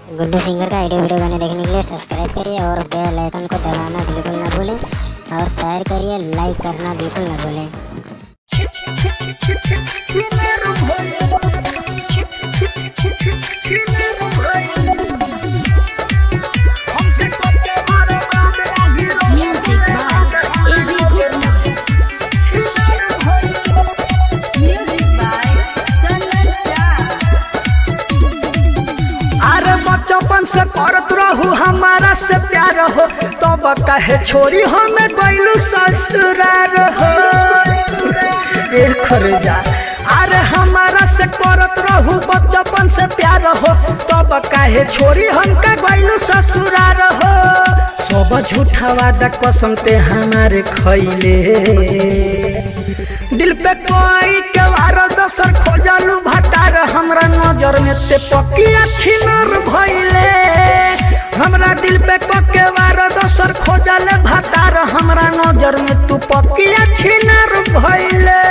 Guddu singer का video गाने देखने के लिए सब्सक्राइब करिए और बेल आइकन को दबाना बिल्कुल ना भूलें और शेयर करिए, लाइक करना बिल्कुल ना भूलें। बचपन से करत रहू हमारा से प्यार हो, तब कहे छोरी हमें गइलू ससुरार हो। जा अरे हमारा से करत रहू बचपन से प्यार हो, तब कहे छोरी हमका गइलू ससुरार हो। सब झूठा वादा कसम ते हमारे खैले, दिल पे कोई के वार दोसर खोजलू भटार। हमरा नजर में ते पकिया छिनर भइले, हमरा दिल पे पके वार दोसर खोजले भटार। हमरा नजर में तू पकिया छिनर भइले।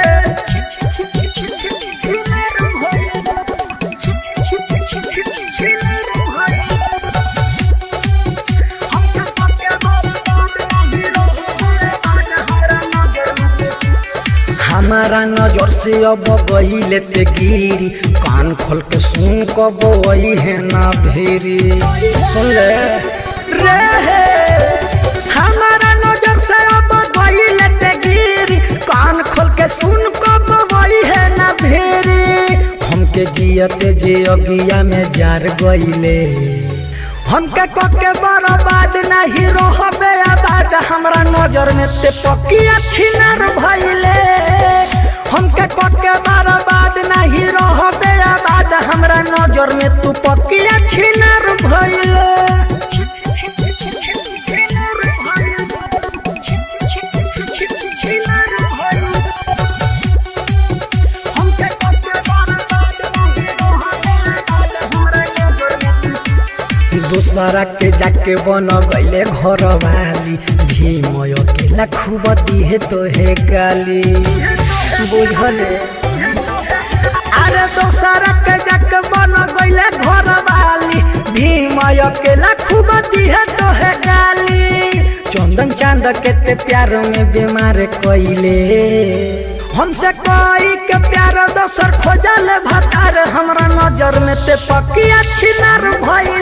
हमारा नजर से अब गईले ते गिरी, कान खोल के सुन कब वही है ना भेरी। सुन ले रे, हमारा नजर से अब गईले ते गिरी, कान खोल के सुन कब वही है ना भेरी। हमके जियते जे अगिया में जार गईले, हमके पके बर्बाद नहीं रहबे आबाद। हमरा नजर में ते पकिया छिनर भइले, हमके पके बर्बाद नहीं रहबे आबाद। हमरा नजर में तू पकिया छिनर भइले। दूसरा के जाके बन गईले घर वाली, भीमय अकेला खूब दिहे तो है गाली। बुझले अरे दूसरा के जाके बन गईले घर वाली, भीमय अकेला खूब दिहे तो है गाली। चंदन चांद के ते प्यार में बीमार कइले, हमसे कोई के प्यार दोसर खोजले भतार। हमरा नजर में ते पकिया छिनर भइले।